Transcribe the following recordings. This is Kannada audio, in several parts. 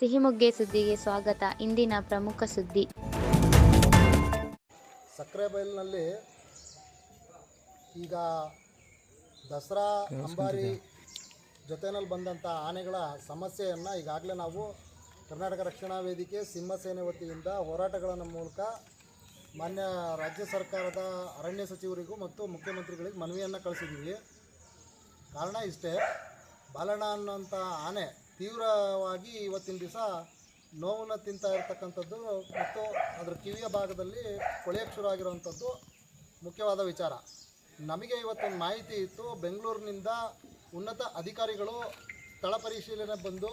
ಸಿಹಿಮೊಗ್ಗೆ ಸುದ್ದಿಗೆ ಸ್ವಾಗತ. ಇಂದಿನ ಪ್ರಮುಖ ಸುದ್ದಿ. ಸಕ್ಕರೆಬೈಲಿನಲ್ಲಿ ಈಗ ದಸರಾ ಅಂಬಾರಿ ಜೊತೆಯಲ್ಲಿ ಬಂದಂಥ ಆನೆಗಳ ಸಮಸ್ಯೆಯನ್ನು ಈಗಾಗಲೇ ನಾವು ಕರ್ನಾಟಕ ರಕ್ಷಣಾ ವೇದಿಕೆ ಸಿಂಹಸೇನೆ ವತಿಯಿಂದ ಹೋರಾಟಗಳ ಮೂಲಕ ಮಾನ್ಯ ರಾಜ್ಯ ಸರ್ಕಾರದ ಅರಣ್ಯ ಸಚಿವರಿಗೂ ಮತ್ತು ಮುಖ್ಯಮಂತ್ರಿಗಳಿಗೆ ಮನವಿಯನ್ನು ಕಳಿಸಿದ್ದೀವಿ. ಕಾರಣ ಇಷ್ಟೇ, ಬಾಲಣ್ಣ ಅನ್ನೋಂಥ ಆನೆ ತೀವ್ರವಾಗಿ ಇವತ್ತಿನ ದಿವಸ ನೋವನ್ನು ತಿಂತಾ ಇರತಕ್ಕಂಥದ್ದು ಮತ್ತು ಅದರ ಕಿವಿಯ ಭಾಗದಲ್ಲಿ ಕೊಳೆಯಕ್ಕೆ ಶುರು ಆಗಿರುವಂಥದ್ದು ಮುಖ್ಯವಾದ ವಿಚಾರ. ನಮಗೆ ಇವತ್ತೊಂದು ಮಾಹಿತಿ ಇತ್ತು, ಬೆಂಗಳೂರಿನಿಂದ ಉನ್ನತ ಅಧಿಕಾರಿಗಳು ಸ್ಥಳ ಪರಿಶೀಲನೆ ಬಂದು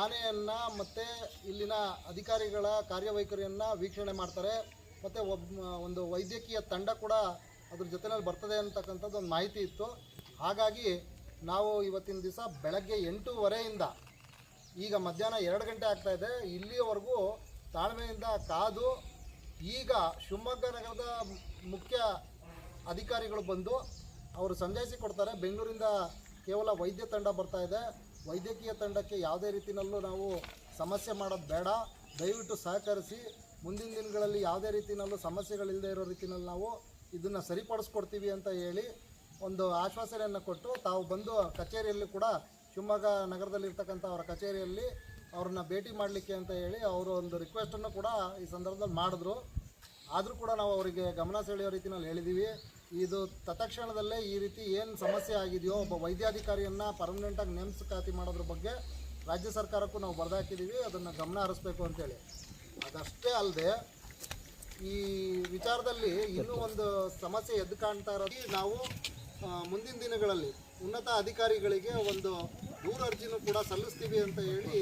ಆನೆಯನ್ನು ಮತ್ತು ಇಲ್ಲಿನ ಅಧಿಕಾರಿಗಳ ಕಾರ್ಯವೈಖರಿಯನ್ನು ವೀಕ್ಷಣೆ ಮಾಡ್ತಾರೆ ಮತ್ತು ಒಂದು ವೈದ್ಯಕೀಯ ತಂಡ ಕೂಡ ಅದ್ರ ಜೊತೆಯಲ್ಲಿ ಬರ್ತದೆ ಅಂತಕ್ಕಂಥದ್ದು ಒಂದು ಮಾಹಿತಿ ಇತ್ತು. ಹಾಗಾಗಿ ನಾವು ಇವತ್ತಿನ ದಿವಸ ಬೆಳಗ್ಗೆ 8:15 ಈಗ ಮಧ್ಯಾಹ್ನ 2 ಗಂಟೆ ಆಗ್ತಾಯಿದೆ, ಇಲ್ಲಿಯವರೆಗೂ ತಾಳ್ಮೆಯಿಂದ ಕಾದು ಈಗ ಶಿವಮೊಗ್ಗ ನಗರದ ಮುಖ್ಯ ಅಧಿಕಾರಿಗಳು ಬಂದು ಅವರು ಸಂಜಾಯಿಸಿ ಕೊಡ್ತಾರೆ. ಬೆಂಗಳೂರಿಂದ ಕೇವಲ ವೈದ್ಯ ತಂಡ ಬರ್ತಾಯಿದೆ. ವೈದ್ಯಕೀಯ ತಂಡಕ್ಕೆ ಯಾವುದೇ ರೀತಿಯಲ್ಲೂ ನಾವು ಸಮಸ್ಯೆ ಮಾಡೋದು ಬೇಡ, ದಯವಿಟ್ಟು ಸಹಕರಿಸಿ. ಮುಂದಿನ ದಿನಗಳಲ್ಲಿ ಯಾವುದೇ ರೀತಿಯಲ್ಲೂ ಸಮಸ್ಯೆಗಳಿಲ್ಲದೆ ಇರೋ ರೀತಿಯಲ್ಲಿ ನಾವು ಇದನ್ನು ಸರಿಪಡಿಸ್ಕೊಡ್ತೀವಿ ಅಂತ ಹೇಳಿ ಒಂದು ಆಶ್ವಾಸನೆಯನ್ನು ಕೊಟ್ಟು ತಾವು ಬಂದು ಕಚೇರಿಯಲ್ಲಿ ಕೂಡ ಶಿವಮೊಗ್ಗ ನಗರದಲ್ಲಿರ್ತಕ್ಕಂಥ ಅವರ ಕಚೇರಿಯಲ್ಲಿ ಅವ್ರನ್ನ ಭೇಟಿ ಮಾಡಲಿಕ್ಕೆ ಅಂತ ಹೇಳಿ ಅವರು ಒಂದು ರಿಕ್ವೆಸ್ಟನ್ನು ಕೂಡ ಈ ಸಂದರ್ಭದಲ್ಲಿ ಮಾಡಿದ್ರು. ಆದರೂ ಕೂಡ ನಾವು ಅವರಿಗೆ ಗಮನ ಸೆಳೆಯೋ ರೀತಿಯಲ್ಲಿ ಹೇಳಿದ್ದೀವಿ. ಇದು ತತ್ಕ್ಷಣದಲ್ಲೇ ಈ ರೀತಿ ಏನು ಸಮಸ್ಯೆ ಆಗಿದೆಯೋ ಒಬ್ಬ ವೈದ್ಯಾಧಿಕಾರಿಯನ್ನು ಪರ್ಮನೆಂಟಾಗಿ ನೇಮಕಾತಿ ಮಾಡೋದ್ರ ಬಗ್ಗೆ ರಾಜ್ಯ ಸರ್ಕಾರಕ್ಕೂ ನಾವು ಬರೆದಾಕಿದ್ದೀವಿ, ಅದನ್ನು ಗಮನ ಹರಿಸ್ಬೇಕು ಅಂತೇಳಿ. ಅದಷ್ಟೇ ಅಲ್ಲದೆ ಈ ವಿಚಾರದಲ್ಲಿ ಇನ್ನೂ ಒಂದು ಸಮಸ್ಯೆ ಎದ್ದು ಕಾಣ್ತಾ ಇರೋದು, ನಾವು ಮುಂದಿನ ದಿನಗಳಲ್ಲಿ ಉನ್ನತ ಅಧಿಕಾರಿಗಳಿಗೆ ಒಂದು ದೂರು ಅರ್ಜಿನೂ ಕೂಡ ಸಲ್ಲಿಸ್ತೀವಿ ಅಂತ ಹೇಳಿ